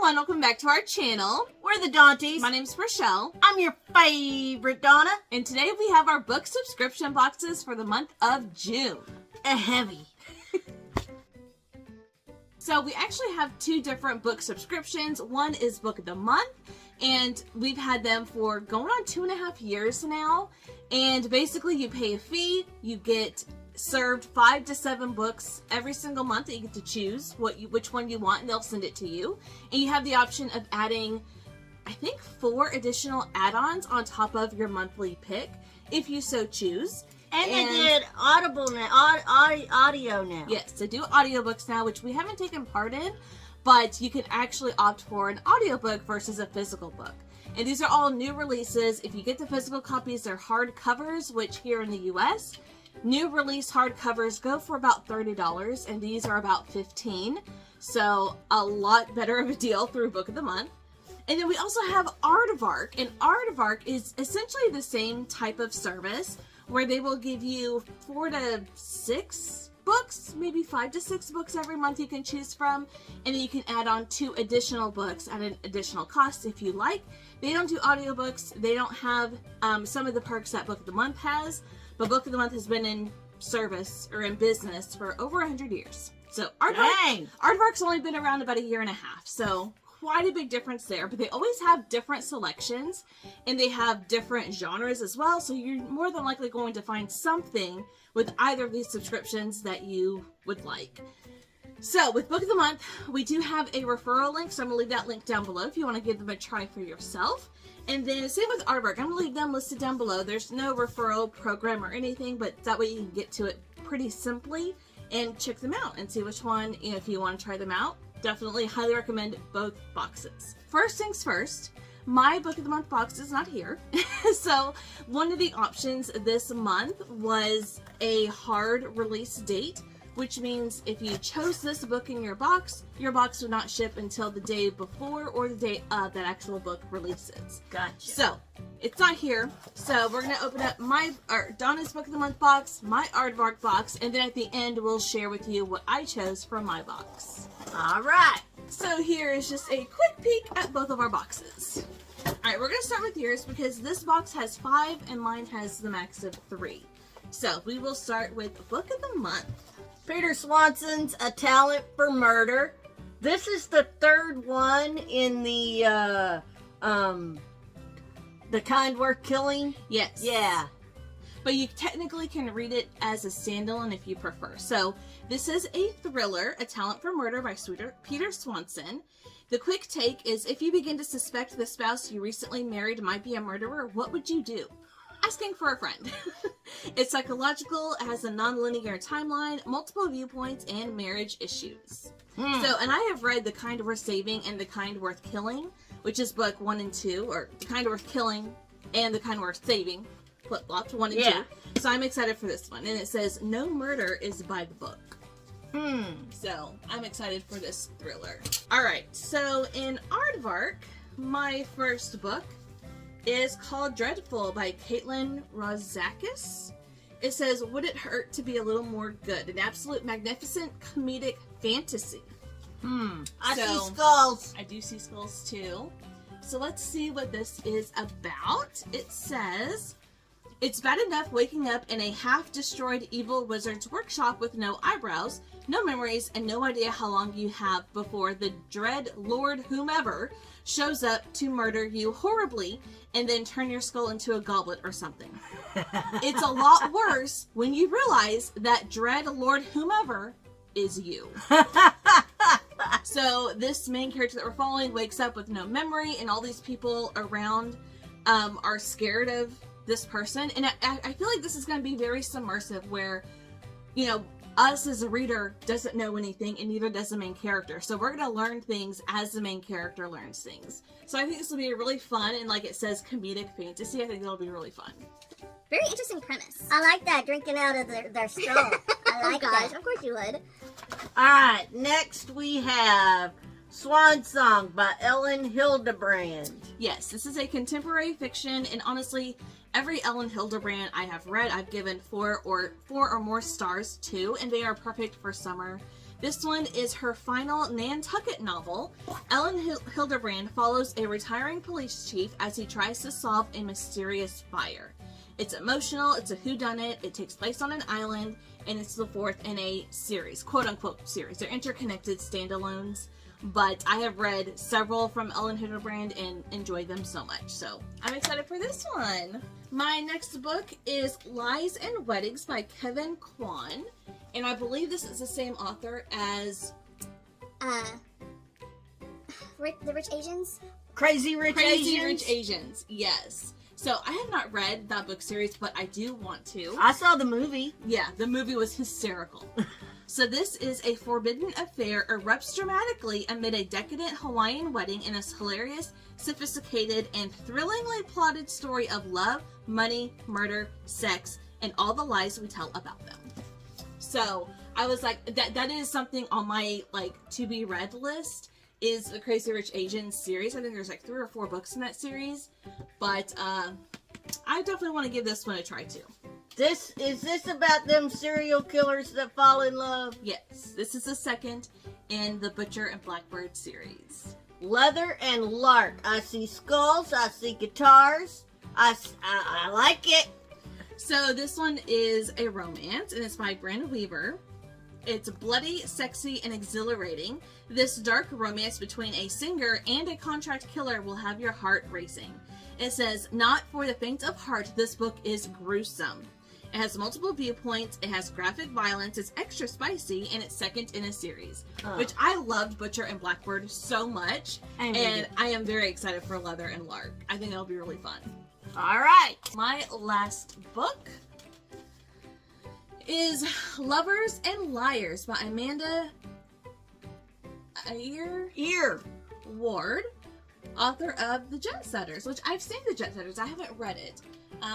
everyone, welcome back to our channel. We're the Dawnties. My name's Rochelle. I'm your favorite Donna. And today we have our book subscription boxes for the month of June. Heavy. So we actually have two different book subscriptions. One is Book of the Month, and we've had them for going on 2.5 years now. And basically you pay a fee, you get served 5 to 7 books every single month that you get to choose which one you want, and they'll send it to you. And you have the option of adding, I think, 4 additional add-ons on top of your monthly pick if you so choose. And they did Audible now, audio now. Yes, they do audiobooks now, which we haven't taken part in, but you can actually opt for an audiobook versus a physical book. And these are all new releases. If you get the physical copies, they're hardcovers, which here in the US, new release hardcovers go for about $30, and these are about $15. So a lot better of a deal through Book of the Month. And then we also have Aardvark, and Aardvark is essentially the same type of service where they will give you 4 to 6 books, maybe 5 to 6 books every month you can choose from, and then you can add on 2 additional books at an additional cost if you like. They don't do audiobooks. They don't have some of the perks that Book of the Month has, but Book of the Month has been in service or in business for over 100 years. So Aardvark's only been around about 1.5 years, so quite a big difference there, but they always have different selections and they have different genres as well, so you're more than likely going to find something with either of these subscriptions that you would like. So with Book of the Month, we do have a referral link, so I'm going to leave that link down below if you want to give them a try for yourself. And then same with Aardvark, I'm going to leave them listed down below. There's no referral program or anything, but that way you can get to it pretty simply and check them out and see which one, if you want to try them out. Definitely highly recommend both boxes. First things first, my Book of the Month box is not here. So one of the options this month was a hard release date, which means if you chose this book in your box would not ship until the day before or the day of that actual book releases. Gotcha. So it's not here. So we're gonna open up Donna's Book of the Month box, my Aardvark box, and then at the end we'll share with you what I chose for my box. All right. So here is just a quick peek at both of our boxes. All right, we're gonna start with yours because this box has 5 and mine has the max of 3. So we will start with Book of the Month. Peter Swanson's A Talent for Murder. This is the 3rd one in the Kind Worth Killing. Yes. Yeah. But you technically can read it as a standalone if you prefer. So this is a thriller, A Talent for Murder by Peter Swanson. The quick take is, if you begin to suspect the spouse you recently married might be a murderer, what would you do? Asking for a friend. It's psychological, it has a non-linear timeline, multiple viewpoints, and marriage issues. So, and I have read The Kind Worth Saving and The Kind Worth Killing, which is book 1 and 2, or The Kind Worth Killing and The Kind Worth Saving, flip-flopped 1 and 2. So I'm excited for this one. And it says, no murder is by the book. So I'm excited for this thriller. Alright, so in Aardvark, my first book is called Dreadful by Caitlin Rozakis. It says, would it hurt to be a little more good? An absolute magnificent comedic fantasy. I see skulls. I do see skulls too. So let's see what this is about. It says, it's bad enough waking up in a half-destroyed evil wizard's workshop with no eyebrows, no memories, and no idea how long you have before the dread Lord whomever shows up to murder you horribly and then turn your skull into a goblet or something. It's a lot worse when you realize that dread Lord whomever is you. So this main character that we're following wakes up with no memory, and all these people around are scared of this person. And I feel like this is going to be very submersive where, us as a reader doesn't know anything, and neither does the main character. So we're going to learn things as the main character learns things. So I think this will be a really fun, and like it says, comedic fantasy. I think it'll be really fun. Very interesting premise. I like that, drinking out of their straw. I like that. Of course you would. Alright, next we have Swan Song by Ellen Hildebrand. Yes, this is a contemporary fiction, and honestly, every Ellen Hildebrand I have read, I've given 4 or more stars to, and they are perfect for summer. This one is her final Nantucket novel. Ellen Hildebrand follows a retiring police chief as he tries to solve a mysterious fire. It's emotional, it's a whodunit, it takes place on an island, and it's the 4th in a series, quote-unquote series. They're interconnected standalones, but I have read several from Ellen Hildebrand and enjoyed them so much, so I'm excited for this one. My next book is Lies and Weddings by Kevin Kwan, and I believe this is the same author as... The Rich Asians? Crazy Rich Asians, yes. So I have not read that book series, but I do want to. I saw the movie. Yeah, the movie was hysterical. So this is a forbidden affair erupts dramatically amid a decadent Hawaiian wedding in a hilarious, sophisticated, and thrillingly plotted story of love, money, murder, sex, and all the lies we tell about them. So I was like, that is something on my to be read list, is the Crazy Rich Asians series. I think there's 3 or 4 books in that series, but I definitely want to give this one a try too. Is this about them serial killers that fall in love? Yes, this is the second in the Butcher and Blackbird series. Leather and Lark. I see skulls, I see guitars. I like it. So this one is a romance, and it's by Bryn Weaver. It's bloody, sexy, and exhilarating. This dark romance between a singer and a contract killer will have your heart racing. It says, not for the faint of heart, this book is gruesome. It has multiple viewpoints, it has graphic violence, it's extra spicy, and it's second in a series. Which I loved Butcher and Blackbird so much, and I am very excited for Leather and Lark. I think that'll be really fun. All right. My last book is Lovers and Liars by Amanda Ward, author of The Jet Setters, which I've seen The Jet Setters. I haven't read it.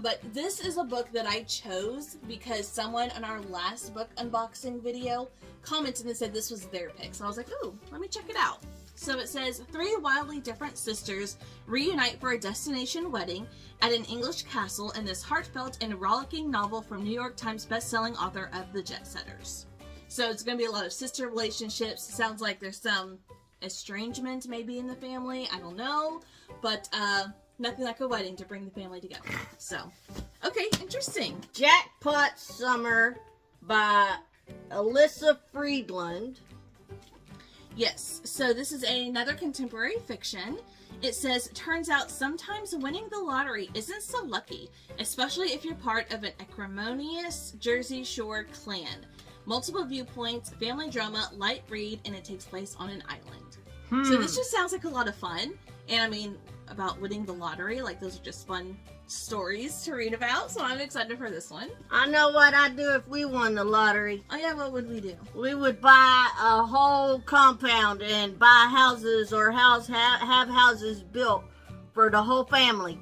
But this is a book that I chose because someone on our last book unboxing video commented and said this was their pick. So I was like, ooh, let me check it out. So it says, 3 wildly different sisters reunite for a destination wedding at an English castle in this heartfelt and rollicking novel from New York Times bestselling author of The Jet Setters. So it's going to be a lot of sister relationships. Sounds like there's some estrangement maybe in the family. I don't know. But nothing like a wedding to bring the family together. So, okay, interesting. Jackpot Summer by Alyssa Friedland. Yes, so this is another contemporary fiction. It says, turns out sometimes winning the lottery isn't so lucky, especially if you're part of an acrimonious Jersey Shore clan. Multiple viewpoints, family drama, light read, and it takes place on an island. So this just sounds like a lot of fun. And I mean, about winning the lottery, those are just fun stories to read about, so I'm excited for this one. I know what I'd do if we won the lottery. Oh yeah, what would we do? We would buy a whole compound and buy houses or have houses built for the whole family.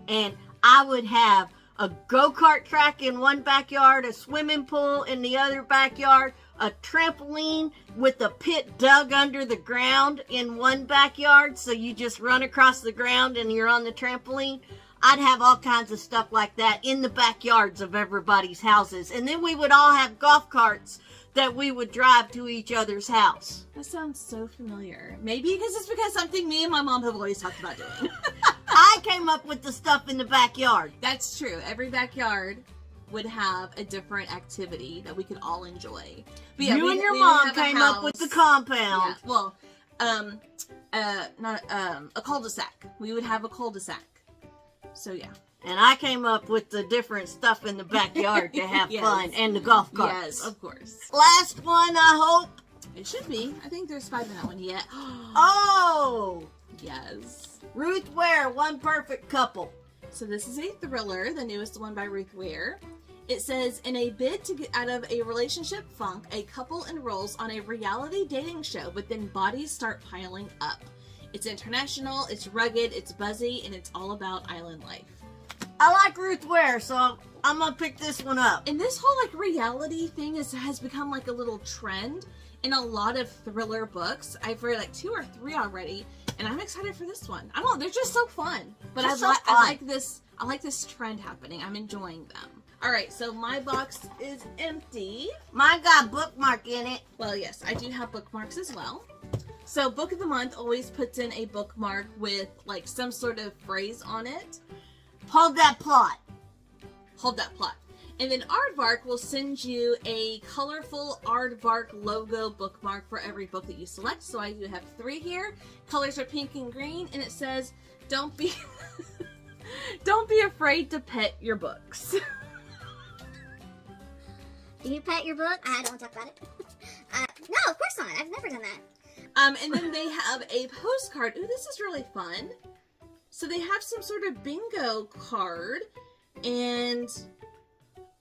And I would have a go-kart track in one backyard, a swimming pool in the other backyard, a trampoline with a pit dug under the ground in one backyard, so you just run across the ground and you're on the trampoline. I'd have all kinds of stuff like that in the backyards of everybody's houses. And then we would all have golf carts that we would drive to each other's house. That sounds so familiar. Maybe it's something me and my mom have always talked about doing. I came up with the stuff in the backyard. That's true. Every backyard would have a different activity that we could all enjoy. But yeah, you and your mom came up with the compound. Yeah, well, a cul-de-sac. We would have a cul-de-sac. So yeah. And I came up with the different stuff in the backyard to have Yes. fun, and the golf carts. Yes, of course. Last one, I hope. It should be. I think there's 5 in that one yet. Oh! Yes. Ruth Ware, One Perfect Couple. So this is a thriller, the newest one by Ruth Ware. It says, in a bid to get out of a relationship funk, a couple enrolls on a reality dating show, but then bodies start piling up. It's international, it's rugged, it's buzzy, and it's all about island life. I like Ruth Ware, so I'm gonna pick this one up. And this whole reality thing has become a little trend in a lot of thriller books. I've read 2 or 3 already, and I'm excited for this one. I don't know, they're just so fun. But I like this trend happening. I'm enjoying them. All right, so my box is empty. Mine got a bookmark in it. Well, yes, I do have bookmarks as well. So Book of the Month always puts in a bookmark with like some sort of phrase on it. Hold that plot. Hold that plot. And then Aardvark will send you a colorful Aardvark logo bookmark for every book that you select. So I do have 3 here. Colors are pink and green, and it says, "Don't be, don't be afraid to pet your books." Do you pet your book? I don't talk about it. No, of course not. I've never done that. And then they have a postcard. Ooh, this is really fun. So they have some sort of bingo card, and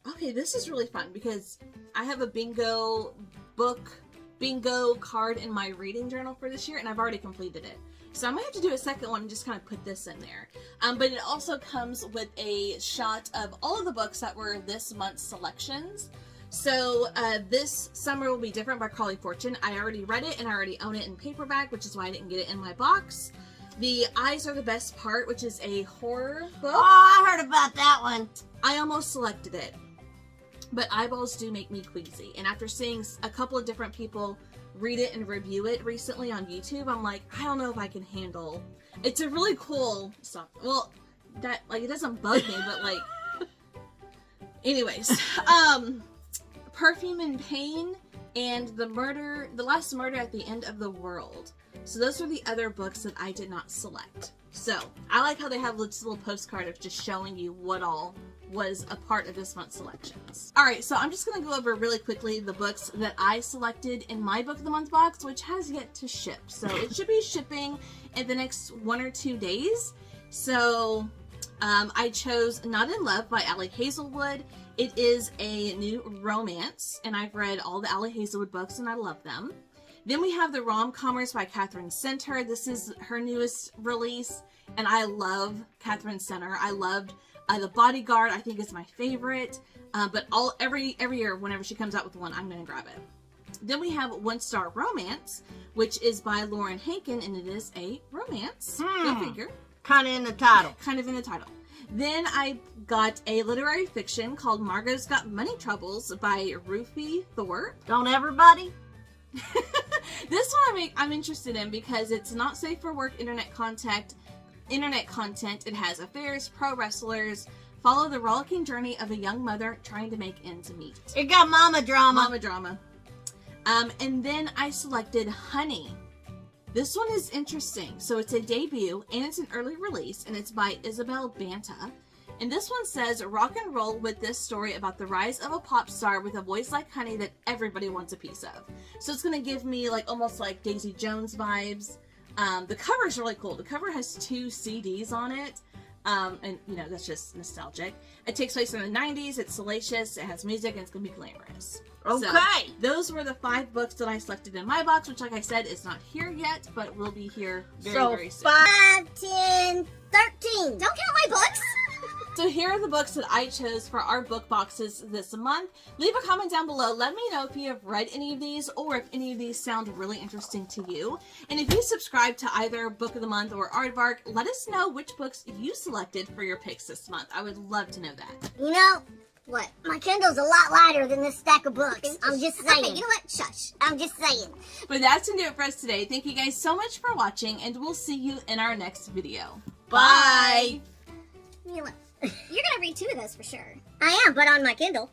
okay, this is really fun because I have a bingo card in my reading journal for this year, and I've already completed it. So I might have to do a second one and just kind of put this in there. But it also comes with a shot of all of the books that were this month's selections. So this summer will be different by Crawling Fortune. I already read it and I already own it in paperback, which is why I didn't get it in my box. The Eyes Are the Best Part, which is a horror book. Oh, I heard about that one. I almost selected it, but eyeballs do make me queasy. And after seeing a couple of different people read it and review it recently on YouTube, I'm like, I don't know if I can handle. It's a really cool stuff. Well, that like it doesn't bug me, but like, anyways, Perfume and Pain and The Last Murder at the End of the World. So those are the other books that I did not select. So I like how they have this little postcard of just showing you what all was a part of this month's selections. All right, so I'm just going to go over really quickly the books that I selected in my Book of the Month box, which has yet to ship. So it should be shipping in the next 1 or 2 days. So I chose Not in Love by Ali Hazelwood. It is a new romance, and I've read all the Ali Hazelwood books, and I love them. Then we have The Rom-Commers by Catherine Center. This is her newest release, and I love Catherine Center. I loved The Bodyguard. I think is my favorite. But every year, whenever she comes out with one, I'm going to grab it. Then we have One Star Romance, which is by Lauren Hankin, and it is a romance. Go figure. Kind of in the title. Kind of in the title. Then I got a literary fiction called Margot's Got Money Troubles by Ruthie Thorpe. Don't everybody? This one I'm interested in because it's not safe for work internet content. It has affairs, pro wrestlers, follow the rollicking journey of a young mother trying to make ends meet. It got mama drama. Mama drama. And then I selected Honey. This one is interesting. So it's a debut and it's an early release, and it's by Isabel Banta. And this one says, rock and roll with this story about the rise of a pop star with a voice like honey that everybody wants a piece of. So it's going to give me like almost like Daisy Jones vibes. The cover is really cool. The cover has 2 CDs on it. And you know, that's just nostalgic. It takes place in the 90s. It's salacious. It has music, and it's going to be glamorous. Okay. So, those were the 5 books that I selected in my box, which like I said, is not here yet, but will be here very soon. 5, 10, 13. Don't count my books. So here are the books that I chose for our book boxes this month. Leave a comment down below. Let me know if you have read any of these or if any of these sound really interesting to you. And if you subscribe to either Book of the Month or Aardvark, let us know which books you selected for your picks this month. I would love to know that. You know what? My Kindle's a lot lighter than this stack of books. I'm just saying. Okay, you know what? Shush. I'm just saying. But that's going to do it for us today. Thank you guys so much for watching, and we'll see you in our next video. Bye. Mila, you're gonna read 2 of those for sure. I am, but on my Kindle.